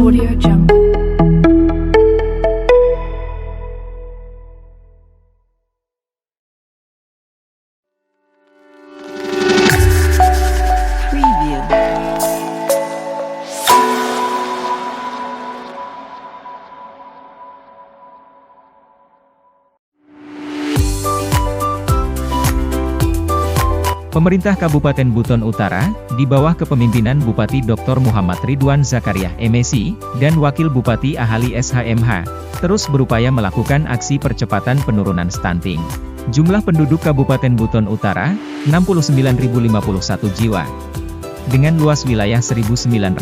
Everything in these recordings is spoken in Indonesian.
Audio Jungle. Preview. Pemerintah Kabupaten Buton Utara, di bawah kepemimpinan Bupati Dr. Muhammad Ridwan Zakariah MSI, dan Wakil Bupati Ahali SHMH, terus berupaya melakukan aksi percepatan penurunan stunting. Jumlah penduduk Kabupaten Buton Utara, 69.051 jiwa. Dengan luas wilayah 1.923,03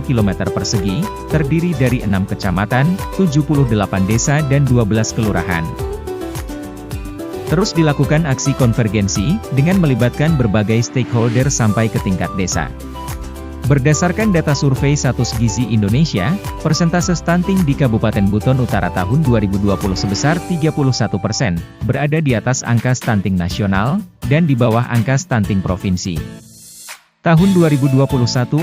km persegi, terdiri dari 6 kecamatan, 78 desa dan 12 kelurahan. Terus dilakukan aksi konvergensi, dengan melibatkan berbagai stakeholder sampai ke tingkat desa. Berdasarkan data survei Status Gizi Indonesia, persentase stunting di Kabupaten Buton Utara tahun 2020 sebesar 31%, berada di atas angka stunting nasional, dan di bawah angka stunting provinsi. Tahun 2021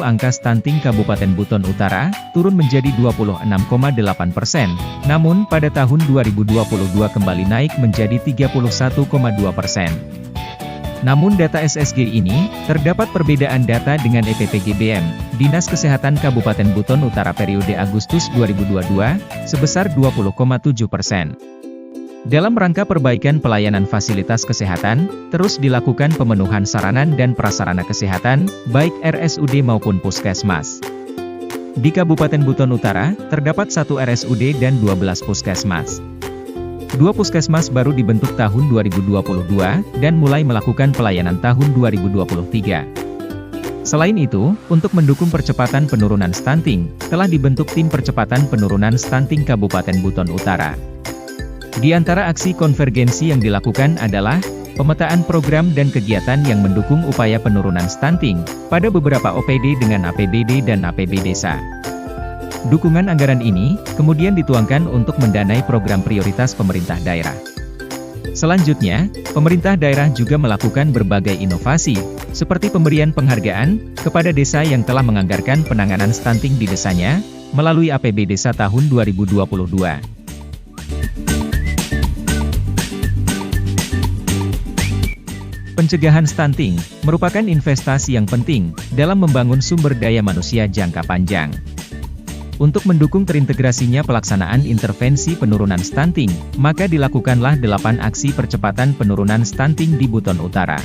angka stunting Kabupaten Buton Utara, turun menjadi 26,8%, namun pada tahun 2022 kembali naik menjadi 31,2%. Namun data SSG ini, terdapat perbedaan data dengan EPPGBM, Dinas Kesehatan Kabupaten Buton Utara periode Agustus 2022, sebesar 20,7%. Dalam rangka perbaikan pelayanan fasilitas kesehatan, terus dilakukan pemenuhan sarana dan prasarana kesehatan, baik RSUD maupun Puskesmas. Di Kabupaten Buton Utara, terdapat 1 RSUD dan 12 Puskesmas. 2 Puskesmas baru dibentuk tahun 2022, dan mulai melakukan pelayanan tahun 2023. Selain itu, untuk mendukung percepatan penurunan stunting, telah dibentuk Tim Percepatan Penurunan Stunting Kabupaten Buton Utara. Di antara aksi konvergensi yang dilakukan adalah pemetaan program dan kegiatan yang mendukung upaya penurunan stunting pada beberapa OPD dengan APBD dan APB desa. Dukungan anggaran ini kemudian dituangkan untuk mendanai program prioritas pemerintah daerah. Selanjutnya, pemerintah daerah juga melakukan berbagai inovasi, seperti pemberian penghargaan kepada desa yang telah menganggarkan penanganan stunting di desanya melalui APB Desa tahun 2022. Pencegahan stunting merupakan investasi yang penting dalam membangun sumber daya manusia jangka panjang. Untuk mendukung terintegrasinya pelaksanaan intervensi penurunan stunting, maka dilakukanlah 8 aksi percepatan penurunan stunting di Buton Utara.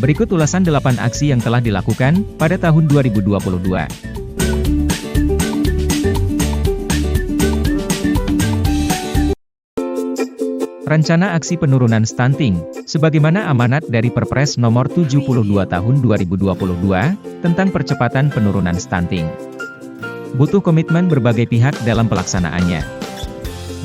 Berikut ulasan 8 aksi yang telah dilakukan pada tahun 2022. Rencana Aksi Penurunan Stunting, sebagaimana amanat dari Perpres Nomor 72 Tahun 2022, tentang percepatan penurunan stunting. Butuh komitmen berbagai pihak dalam pelaksanaannya.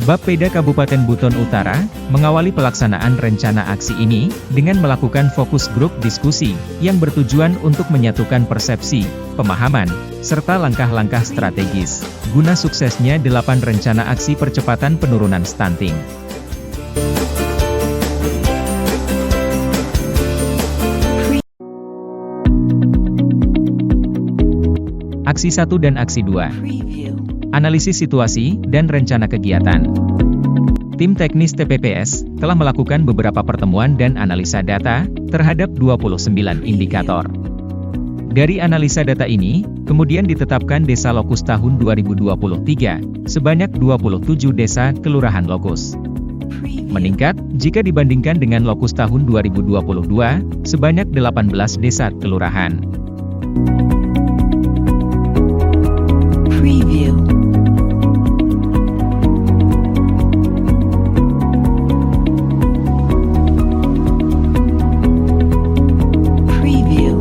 Bapeda Kabupaten Buton Utara, mengawali pelaksanaan rencana aksi ini, dengan melakukan fokus grup diskusi, yang bertujuan untuk menyatukan persepsi, pemahaman, serta langkah-langkah strategis, guna suksesnya 8 rencana aksi percepatan penurunan stunting. Aksi 1 dan Aksi 2. Analisis situasi dan rencana kegiatan. Tim teknis TPPS telah melakukan beberapa pertemuan dan analisa data terhadap 29 indikator. Dari analisa data ini, kemudian ditetapkan desa lokus tahun 2023 sebanyak 27 desa kelurahan lokus. Meningkat jika dibandingkan dengan lokus tahun 2022 sebanyak 18 desa kelurahan. Preview. Preview.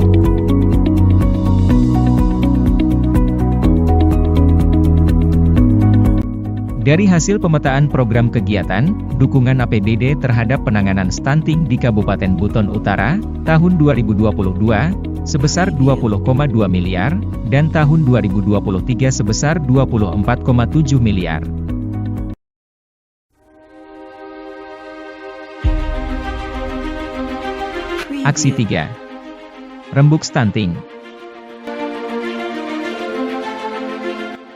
Dari hasil pemetaan program kegiatan, dukungan APBD terhadap penanganan stunting di Kabupaten Buton Utara, tahun 2022, sebesar 20,2 miliar, dan tahun 2023 sebesar 24,7 miliar. Aksi 3. Rembuk stunting.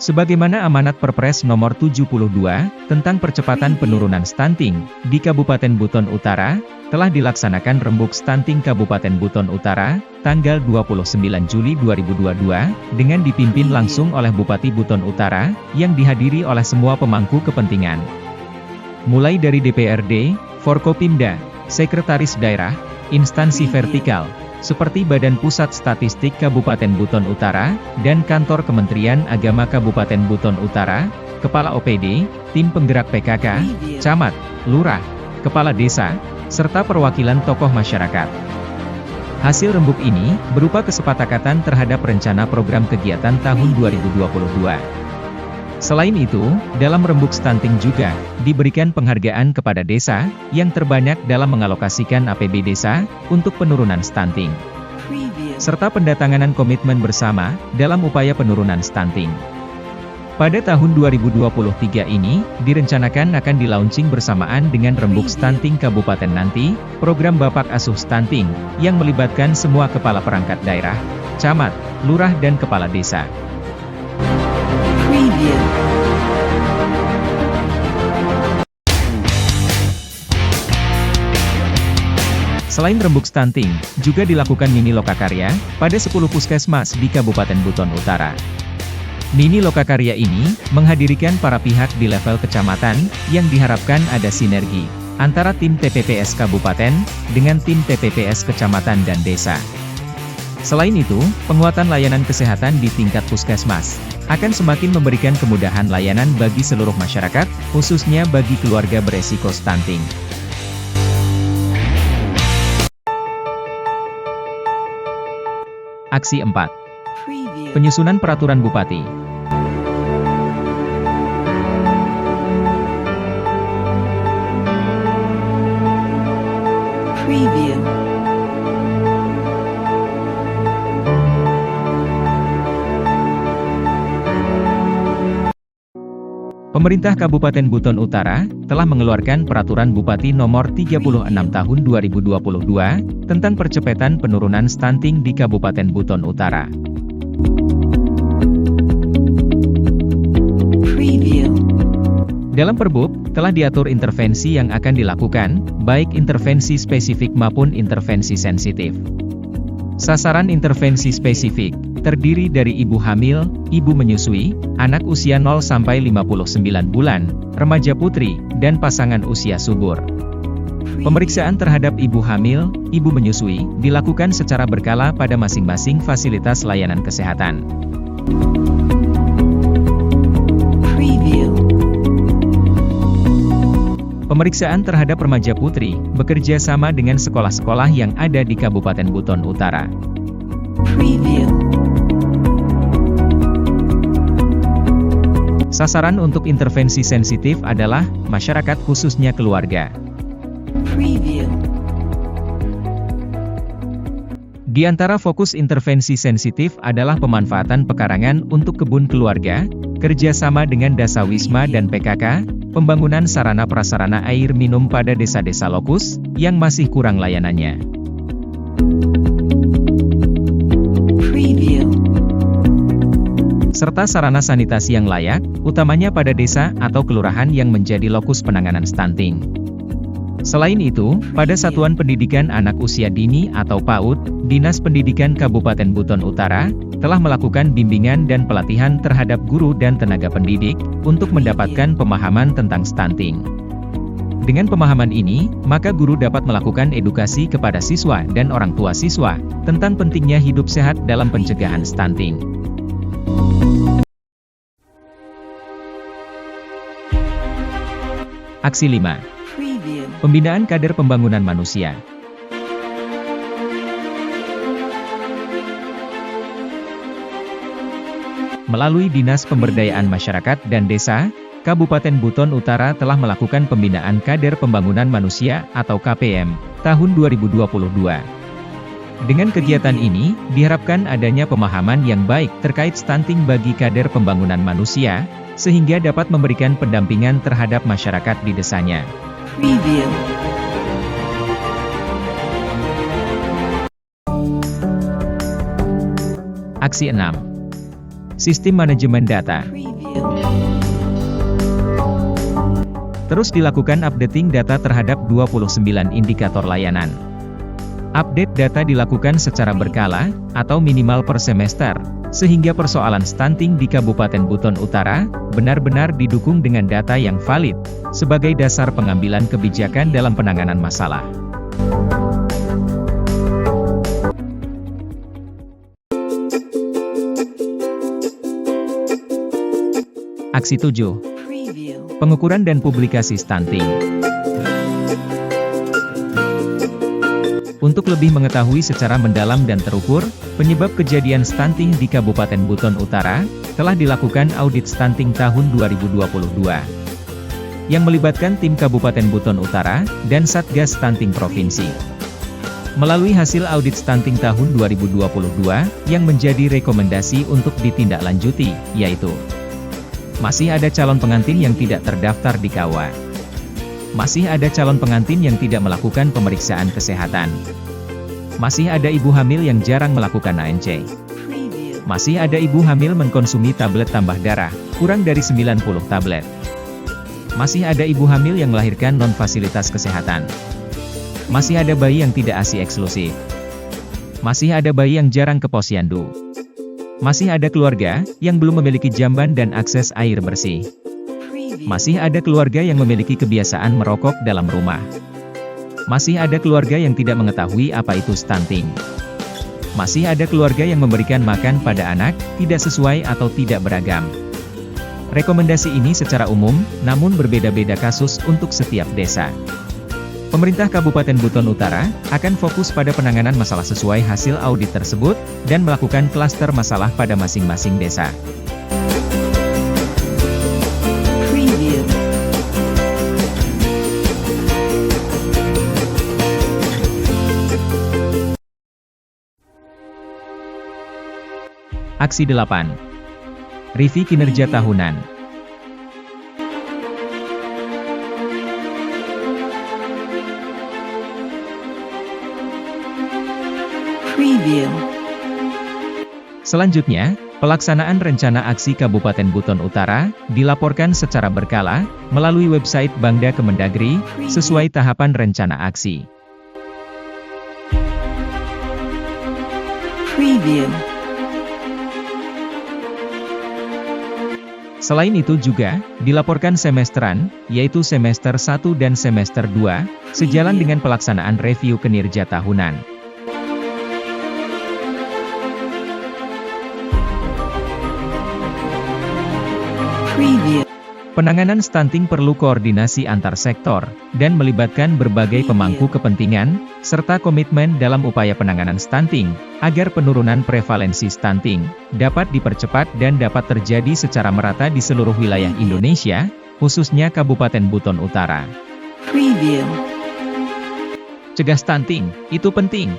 Sebagaimana amanat Perpres Nomor 72, tentang percepatan penurunan stunting, di Kabupaten Buton Utara, telah dilaksanakan Rembuk Stunting Kabupaten Buton Utara, tanggal 29 Juli 2022, dengan dipimpin langsung oleh Bupati Buton Utara, yang dihadiri oleh semua pemangku kepentingan. Mulai dari DPRD, Forkopimda, Sekretaris Daerah, instansi vertikal, seperti Badan Pusat Statistik Kabupaten Buton Utara, dan Kantor Kementerian Agama Kabupaten Buton Utara, Kepala OPD, Tim Penggerak PKK, Camat, Lurah, Kepala Desa, serta perwakilan tokoh masyarakat. Hasil rembuk ini, berupa kesepakatan terhadap rencana program kegiatan tahun 2022. Selain itu, dalam rembuk stunting juga, diberikan penghargaan kepada desa, yang terbanyak dalam mengalokasikan APB desa, untuk penurunan stunting. Serta pendatanganan komitmen bersama, dalam upaya penurunan stunting. Pada tahun 2023 ini, direncanakan akan di-launching bersamaan dengan Rembuk Stunting Kabupaten nanti, program Bapak Asuh Stunting, yang melibatkan semua kepala perangkat daerah, camat, lurah dan kepala desa. Selain rembuk stunting, juga dilakukan mini lokakarya, pada 10 puskesmas di Kabupaten Buton Utara. Mini lokakarya ini, menghadirkan para pihak di level kecamatan, yang diharapkan ada sinergi, antara tim TPPS Kabupaten, dengan tim TPPS Kecamatan dan Desa. Selain itu, penguatan layanan kesehatan di tingkat puskesmas, akan semakin memberikan kemudahan layanan bagi seluruh masyarakat, khususnya bagi keluarga beresiko stunting. Aksi 4. Penyusunan Peraturan Bupati. Pemerintah Kabupaten Buton Utara, telah mengeluarkan Peraturan Bupati Nomor 36 Tahun 2022, tentang percepatan penurunan stunting di Kabupaten Buton Utara. Dalam Perbub, telah diatur intervensi yang akan dilakukan, baik intervensi spesifik maupun intervensi sensitif. Sasaran intervensi spesifik, terdiri dari ibu hamil, ibu menyusui, anak usia 0-59 bulan, remaja putri, dan pasangan usia subur. Pemeriksaan terhadap ibu hamil, ibu menyusui, dilakukan secara berkala pada masing-masing fasilitas layanan kesehatan. Pemeriksaan terhadap remaja putri, bekerja sama dengan sekolah-sekolah yang ada di Kabupaten Buton Utara. Sasaran untuk intervensi sensitif adalah masyarakat khususnya keluarga. Di antara fokus intervensi sensitif adalah pemanfaatan pekarangan untuk kebun keluarga, kerjasama dengan Dasawisma dan PKK, pembangunan sarana prasarana air minum pada desa-desa lokus, yang masih kurang layanannya. Serta sarana sanitasi yang layak, utamanya pada desa atau kelurahan yang menjadi lokus penanganan stunting. Selain itu, pada Satuan Pendidikan Anak Usia Dini atau PAUD, Dinas Pendidikan Kabupaten Buton Utara, telah melakukan bimbingan dan pelatihan terhadap guru dan tenaga pendidik, untuk mendapatkan pemahaman tentang stunting. Dengan pemahaman ini, maka guru dapat melakukan edukasi kepada siswa dan orang tua siswa, tentang pentingnya hidup sehat dalam pencegahan stunting. Aksi 5. Pembinaan kader pembangunan manusia. Melalui Dinas Pemberdayaan Masyarakat dan Desa, Kabupaten Buton Utara telah melakukan pembinaan kader pembangunan manusia atau KPM, tahun 2022. Dengan kegiatan ini, diharapkan adanya pemahaman yang baik terkait stunting bagi kader pembangunan manusia, sehingga dapat memberikan pendampingan terhadap masyarakat di desanya. Aksi 6. Sistem manajemen data. Terus dilakukan updating data terhadap 29 indikator layanan. Update data dilakukan secara berkala, atau minimal per semester, sehingga persoalan stunting di Kabupaten Buton Utara, benar-benar didukung dengan data yang valid, sebagai dasar pengambilan kebijakan dalam penanganan masalah. Aksi 7. Pengukuran dan publikasi stunting. Untuk lebih mengetahui secara mendalam dan terukur, penyebab kejadian stunting di Kabupaten Buton Utara, telah dilakukan audit stunting tahun 2022. Yang melibatkan tim Kabupaten Buton Utara, dan Satgas Stunting Provinsi. Melalui hasil audit stunting tahun 2022, yang menjadi rekomendasi untuk ditindaklanjuti, yaitu masih ada calon pengantin yang tidak terdaftar di KUA. Masih ada calon pengantin yang tidak melakukan pemeriksaan kesehatan. Masih ada ibu hamil yang jarang melakukan ANC. Masih ada ibu hamil mengkonsumi tablet tambah darah, kurang dari 90 tablet. Masih ada ibu hamil yang melahirkan non-fasilitas kesehatan. Masih ada bayi yang tidak ASI eksklusif. Masih ada bayi yang jarang ke posyandu. Masih ada keluarga yang belum memiliki jamban dan akses air bersih. Masih ada keluarga yang memiliki kebiasaan merokok dalam rumah. Masih ada keluarga yang tidak mengetahui apa itu stunting. Masih ada keluarga yang memberikan makan pada anak tidak sesuai atau tidak beragam. Rekomendasi ini secara umum, namun berbeda-beda kasus untuk setiap desa. Pemerintah Kabupaten Buton Utara akan fokus pada penanganan masalah sesuai hasil audit tersebut, dan melakukan klaster masalah pada masing-masing desa. Aksi 8. Review kinerja tahunan. Selanjutnya, pelaksanaan rencana aksi Kabupaten Buton Utara dilaporkan secara berkala melalui website Bangda Kemendagri sesuai tahapan rencana aksi. Selain itu juga dilaporkan semesteran, yaitu semester 1 dan semester 2, sejalan dengan pelaksanaan review kinerja tahunan. Penanganan stunting perlu koordinasi antar sektor, dan melibatkan berbagai pemangku kepentingan, serta komitmen dalam upaya penanganan stunting, agar penurunan prevalensi stunting dapat dipercepat dan dapat terjadi secara merata di seluruh wilayah Indonesia, khususnya Kabupaten Buton Utara. Cegah stunting, itu penting.